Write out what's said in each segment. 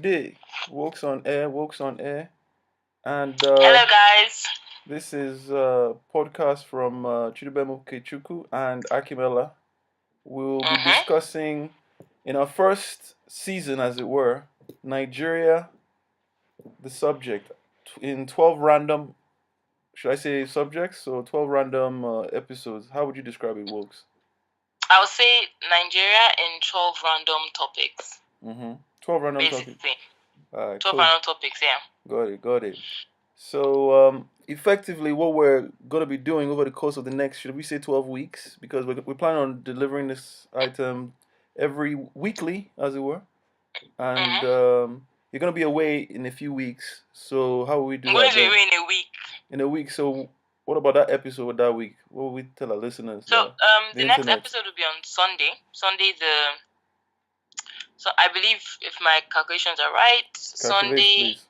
day. Wokes on air, Wokes on air. And Hello, guys. this is a podcast from Chidubem, Okechukwu, and Akim-Maria. We'll be Mm-hmm. discussing, in our first season, as it were, Nigeria, the subject, in 12 random, should I say subjects? So 12 random episodes. How would you describe it, Wokes? I would say Nigeria in 12 random topics. 12 random basically. topics. All right, 12 cool. random topics, yeah. Got it. So, effectively, what we're going to be doing over the course of the next, should we say 12 weeks? Because we plan on delivering this item every weekly, as it were. And you're going to be away in a few weeks. So, how will we do I'm that? going to be away in a week. In a week. So, what about that episode that week? What will we tell our listeners? So, the next episode will be on Sunday. So I believe, if my calculations are right, Sunday, please.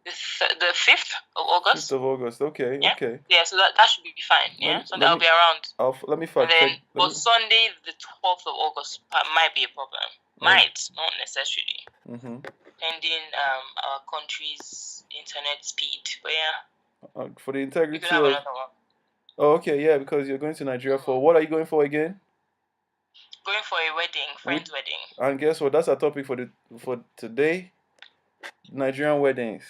the 5th of August. 5th of August, okay, Yeah? okay. Yeah, so that should be fine, yeah? So I'll be around. Let me fact check. But Sunday, the 12th of August, might be a problem. Might, not necessarily. Pending our country's internet speed. But yeah. For the integrity you can have another one. Oh, okay, yeah, because you're going to Nigeria for... What are you going for again? Going for a wedding, friend's wedding. And guess what? That's our topic for today. Nigerian weddings.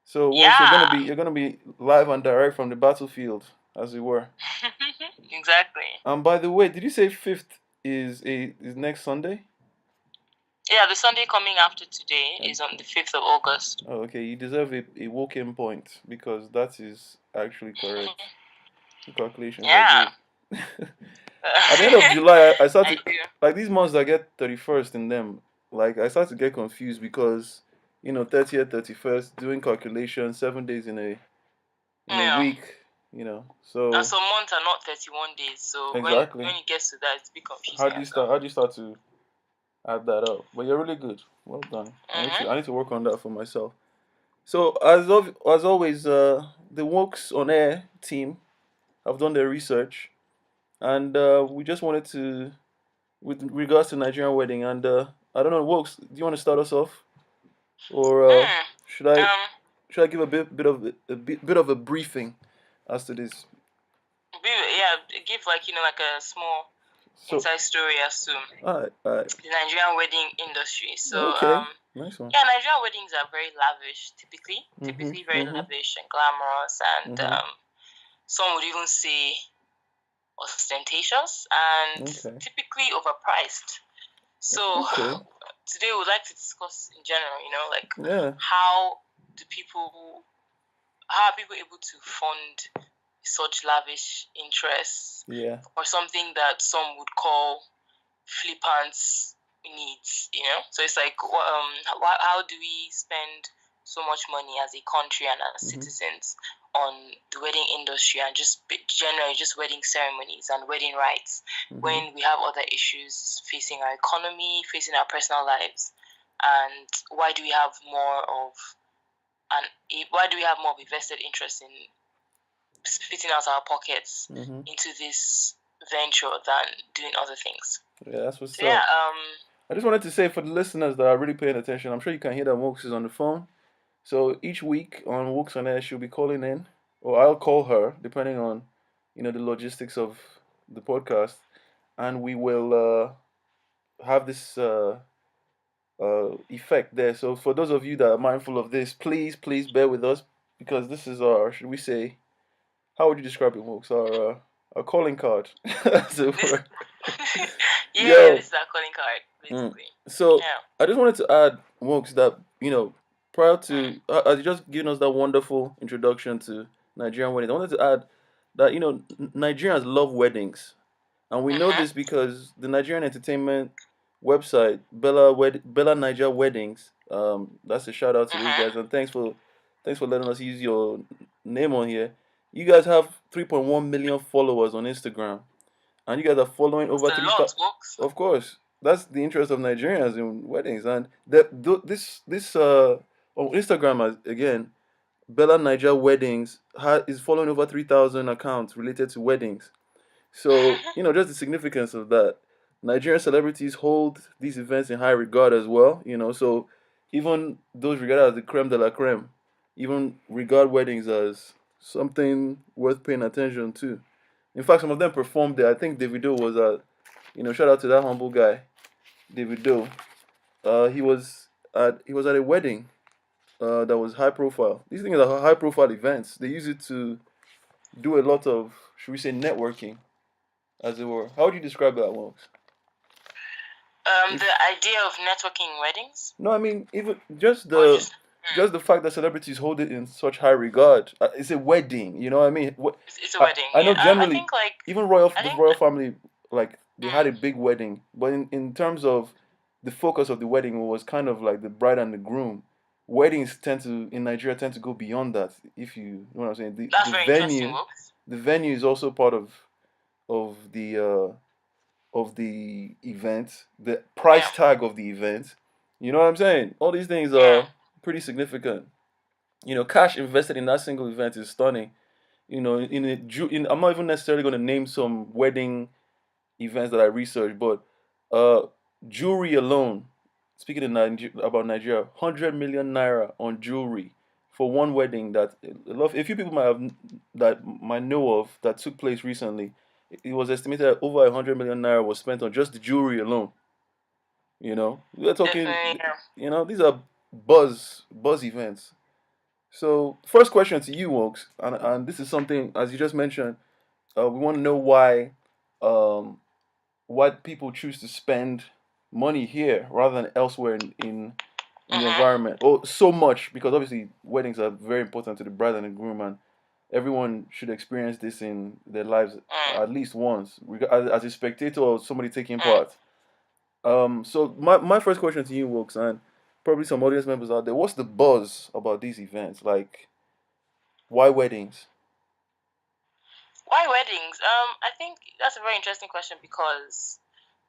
So you're gonna be live and direct from the battlefield, as it were. Exactly. And by the way, did you say 5th is next Sunday? Yeah, the Sunday coming after today is on the 5th of August. Oh, okay. You deserve a walk-in point, because that is actually correct. The calculations. Yeah. At the end of July, I started like these months that get 31st in them. Like I start to get confused because 30th, 31st, doing calculations 7 days in a week. So. And some months are not 31 days. So exactly. when it gets to that, it's a bit confusing. How do you start to add that up? But you're really good. Well done. I need to work on that for myself. So as always, the Nwokes on Air team have done their research. And we just wanted to, with regards to Nigerian wedding, and I don't know, Wokes, do you want to start us off, or should I give a bit of a briefing as to this? Yeah, give like a small inside story as to the Nigerian wedding industry. So okay. Nice one. Yeah, Nigerian weddings are very lavish, typically very lavish and glamorous, and some would even say ostentatious and typically overpriced. So today we would like to discuss in general, how are people able to fund such lavish interests, or something that some would call flippant needs, So it's like, how do we spend so much money as a country and as citizens on the wedding industry and just generally just wedding ceremonies and wedding rites when we have other issues facing our economy, facing our personal lives? And why do we have more of a vested interest in spitting out our pockets into this venture than doing other things? Yeah, that's what's up. I just wanted to say, for the listeners that are really paying attention, I'm sure you can hear that Nwokes is on the phone. So each week on Nwokes on Air, she'll be calling in, or I'll call her, depending on the logistics of the podcast, and we will have this effect there. So for those of you that are mindful of this, please bear with us, because this is our, should we say, how would you describe it, Nwokes? Our calling card, as it were. This is our calling card, basically. So I just wanted to add, Nwokes, that prior to as you just given us that wonderful introduction to Nigerian weddings, I wanted to add that Nigerians love weddings, and we know this because the Nigerian entertainment website, Bella Niger Weddings, that's a shout out to these guys, and thanks for letting us use your name on here. You guys have 3.1 million followers on Instagram, and you guys are following over 3,000. Of course, that's the interest of Nigerians in weddings, and this on Instagram, again, Bella Niger Weddings is following over 3,000 accounts related to weddings. So just the significance of that. Nigerian celebrities hold these events in high regard as well. So even those regarded as the creme de la creme, even regard weddings as something worth paying attention to. In fact, some of them performed there. I think Davido was at, shout out to that humble guy, Davido. He was at a wedding that was high profile. These things are high profile events. They use it to do a lot of, should we say, networking, as it were. How would you describe that, Wilkes? The idea of networking weddings? No, I mean even just the fact that celebrities hold it in such high regard. It's a wedding, you know what I mean? It's a wedding. I know generally, I think like even the royal family, like they had a big wedding, but in terms of the focus of the wedding was kind of like the bride and the groom. Weddings in Nigeria tend to go beyond that. If you know what I'm saying, that's very interesting. The venue is also part of the event, the price tag of the event. You know what I'm saying? All these things are pretty significant. Cash invested in that single event is stunning. I'm not even necessarily going to name some wedding events that I researched, but uh, jewelry alone, speaking about Nigeria, 100 million naira on jewelry for one wedding that a few people might know of that took place recently. It was estimated that over 100 million naira was spent on just the jewelry alone. We're talking. These are buzz events. So, first question to you, Wokes, and this is something as you just mentioned. We want to know um, why people choose to spend money here rather than elsewhere in the environment. Oh, so much because obviously weddings are very important to the bride and the groom, and everyone should experience this in their lives at least once, as a spectator or somebody taking part. So my first question to you, Wilkes, and probably some audience members out there, what's the buzz about these events? Like, why weddings? Why weddings? I think that's a very interesting question because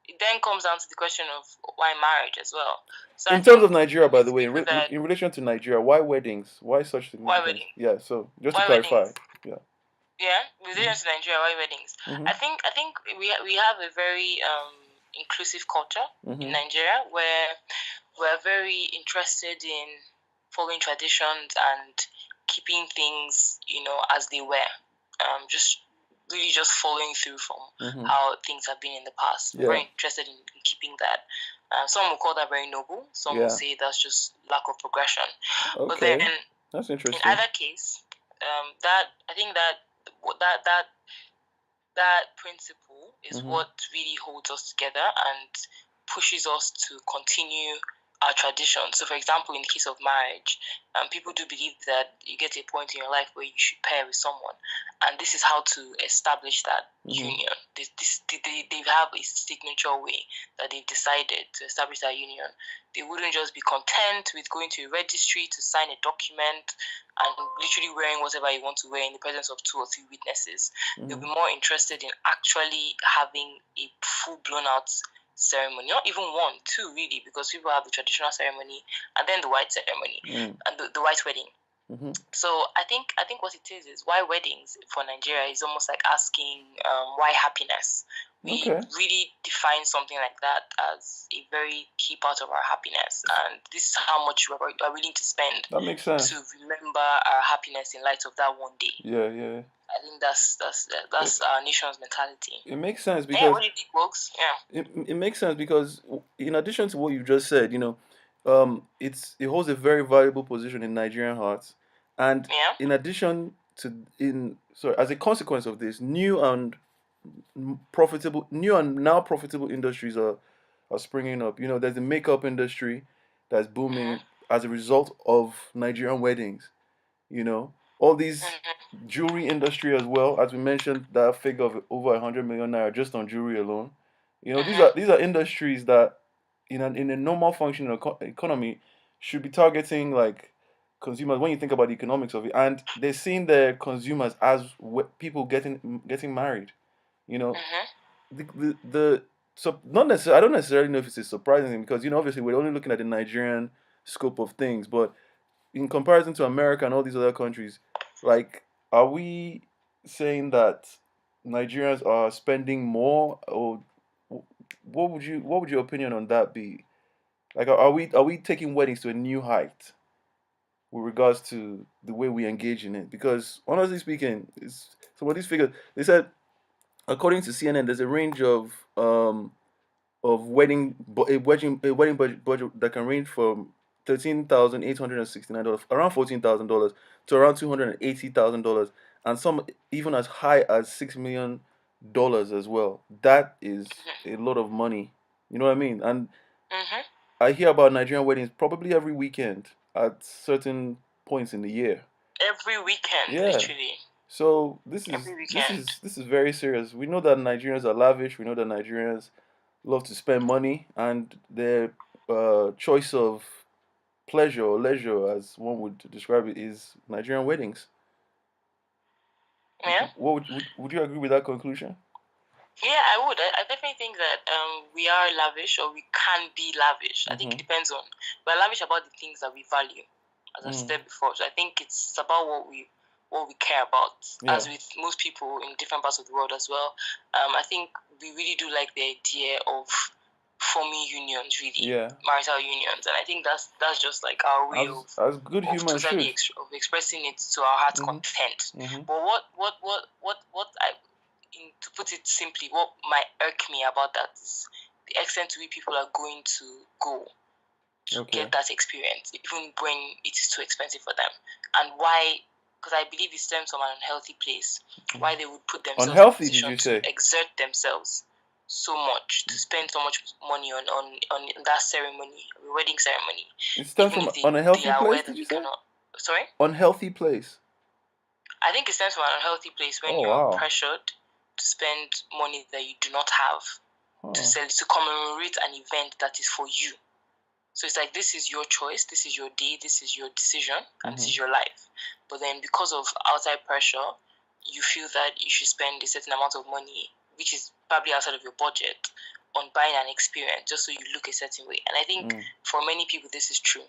it then comes down to the question of why marriage as well. So in terms of Nigeria, by the way, in relation to Nigeria, why weddings? Why such significance? Why weddings? Yeah. So just to clarify, weddings? Yeah. Yeah, with relation to Nigeria, why weddings? I think we have a very inclusive culture in Nigeria where we're very interested in following traditions and keeping things, as they were. Just following through from how things have been in the past. We're very interested in keeping that. Some will call that very noble. Some will say that's just lack of progression. Okay. But then, that's interesting. In either case, I think that principle is what really holds us together and pushes us to continue our traditions. So, for example, in the case of marriage, people do believe that you get to a point in your life where you should pair with someone, and this is how to establish that union. They have a signature way that they've decided to establish that union. They wouldn't just be content with going to a registry to sign a document and literally wearing whatever you want to wear in the presence of 2 or 3 witnesses. They'll be more interested in actually having a full-blown out ceremony, not even 1, 2 really, because people have the traditional ceremony and then the white ceremony and the white wedding. So I think what it is why weddings for Nigeria is almost like asking why happiness. We really define something like that as a very key part of our happiness, and this is how much we are willing to spend. That makes sense. To remember our happiness in light of that one day. Yeah. I think that's our nation's mentality. It makes sense because. What do you think, folks? Yeah. It makes sense because in addition to what you just said, it holds a very valuable position in Nigerian hearts, and in addition to as a consequence of this, new and now profitable industries are springing up. There's the makeup industry that's booming as a result of Nigerian weddings. All these jewelry industry as well, as we mentioned, that figure of over 100 million naira just on jewelry alone. These are industries that in a normal functioning economy should be targeting like consumers when you think about the economics of it, and they're seeing their consumers as people getting married. So not necessarily, I don't necessarily know if it's a surprising thing because obviously we're only looking at the Nigerian scope of things, but in comparison to America and all these other countries, like, are we saying that Nigerians are spending more, or what would your opinion on that be? Like, are we taking weddings to a new height with regards to the way we engage in it? Because honestly speaking, some of these figures, they said, according to CNN, there's a range of a wedding budget that can range from $13,869, around $14,000, to around $280,000, and some even as high as $6 million as well. That is a lot of money. You know what I mean? And I hear about Nigerian weddings probably every weekend at certain points in the year. Every weekend, literally. So this is very serious. We know that Nigerians are lavish. We know that Nigerians love to spend money, and their choice of pleasure or leisure, as one would describe it, is Nigerian weddings. Yeah. Would you agree with that conclusion? Yeah, I would. I definitely think that we are lavish, or we can be lavish. I think it depends on. We're lavish about the things that we value, as I said before. So I think it's about what we care about. Yeah. As with most people in different parts of the world as well. I think we really do like the idea of forming unions, really, marital unions, and I think that's just like our way as good humans should. Of expressing it to our heart's content. But what I to put it simply, what might irk me about that is the extent to which people are going to go to get that experience, even when it is too expensive for them, and why. Because I believe it stems from an unhealthy place, why they would put themselves in a position to exert themselves so much, to spend so much money on that ceremony, wedding ceremony. It stems from an unhealthy place, did you say? Sorry? Unhealthy place. I think it stems from an unhealthy place when you're pressured to spend money that you do not have to commemorate an event that is for you. So it's like, this is your choice, this is your day, this is your decision, and this is your life. But then because of outside pressure, you feel that you should spend a certain amount of money, which is probably outside of your budget, on buying an experience just so you look a certain way. And I think for many people this is true.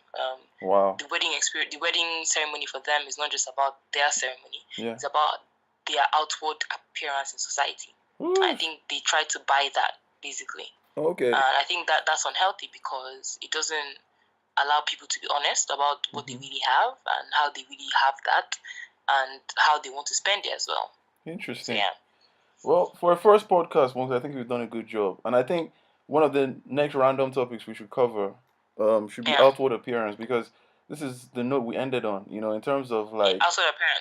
The wedding experience, the wedding ceremony for them is not just about their ceremony. It's about their outward appearance in society. I think they try to buy that, basically. And I think that's unhealthy, because it doesn't allow people to be honest about what they really have and how they really have that and how they want to spend it as well. Interesting. So, yeah. Well, for a first podcast, I think we've done a good job. And I think one of the next random topics we should cover should be outward appearance, because this is the note we ended on, in terms of like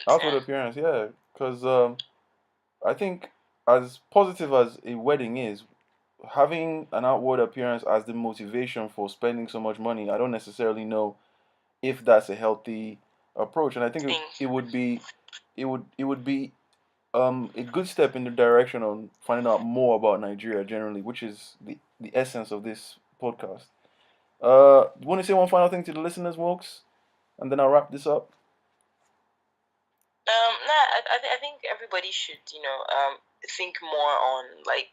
outward appearance, yeah. Because I think as positive as a wedding is, having an outward appearance as the motivation for spending so much money, I don't necessarily know if that's a healthy approach. And I think it would be a good step in the direction of finding out more about Nigeria generally, which is the essence of this podcast. You want to say one final thing to the listeners, Nwokes, and then I'll wrap this up? I think everybody should, think more on like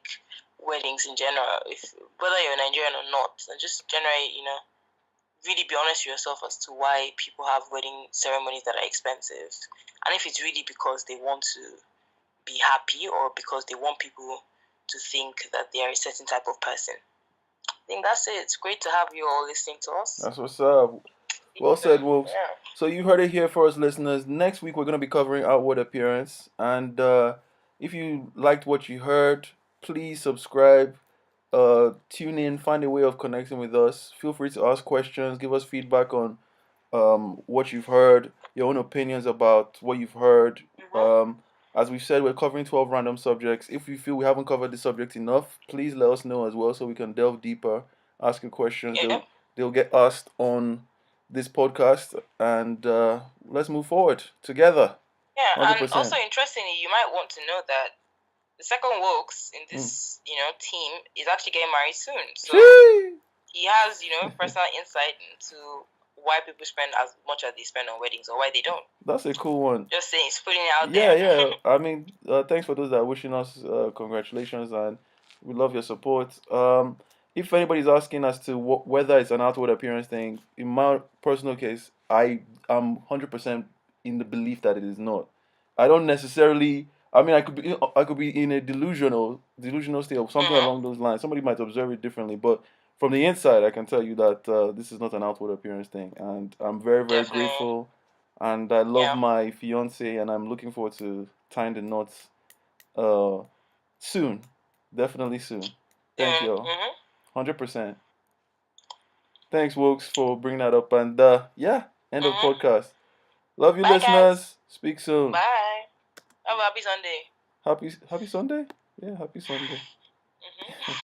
weddings in general, whether you're Nigerian or not, and just generally, really be honest with yourself as to why people have wedding ceremonies that are expensive, and if it's really because they want to be happy or because they want people to think that they are a certain type of person. I think that's it. It's great to have you all listening to us. That's what's up. Well said, Nwokes. Yeah. So you heard it here for us, listeners. Next week we're going to be covering outward appearance, and if you liked what you heard, please subscribe, tune in, find a way of connecting with us. Feel free to ask questions, give us feedback on what you've heard, your own opinions about what you've heard. As we've said, we're covering 12 random subjects. If you feel we haven't covered the subject enough, please let us know as well, so we can delve deeper, ask you questions. They'll get asked on this podcast, and let's move forward together. Yeah, 100%. And also interestingly, you might want to know that the second Nwokes in this, team is actually getting married soon. So he has, personal insight into why people spend as much as they spend on weddings or why they don't. That's a cool one. Just saying, it's putting it out there. Yeah. I mean, thanks for those that are wishing us congratulations, and we love your support. If anybody's asking as to whether it's an outward appearance thing, in my personal case, I am 100% in the belief that it is not. I don't necessarily. I mean, I could be in a delusional state of something along those lines. Somebody might observe it differently, but from the inside, I can tell you that this is not an outward appearance thing, and I'm very, very Definitely. grateful. And I love my fiance, and I'm looking forward to tying the knots soon. Definitely soon. Thank you all. 100%. Thanks, Wokes, for bringing that up. And yeah, end of podcast. Love you, bye, listeners. Guys. Speak soon. Bye. Have a happy Sunday. Happy Sunday. Yeah, happy Sunday.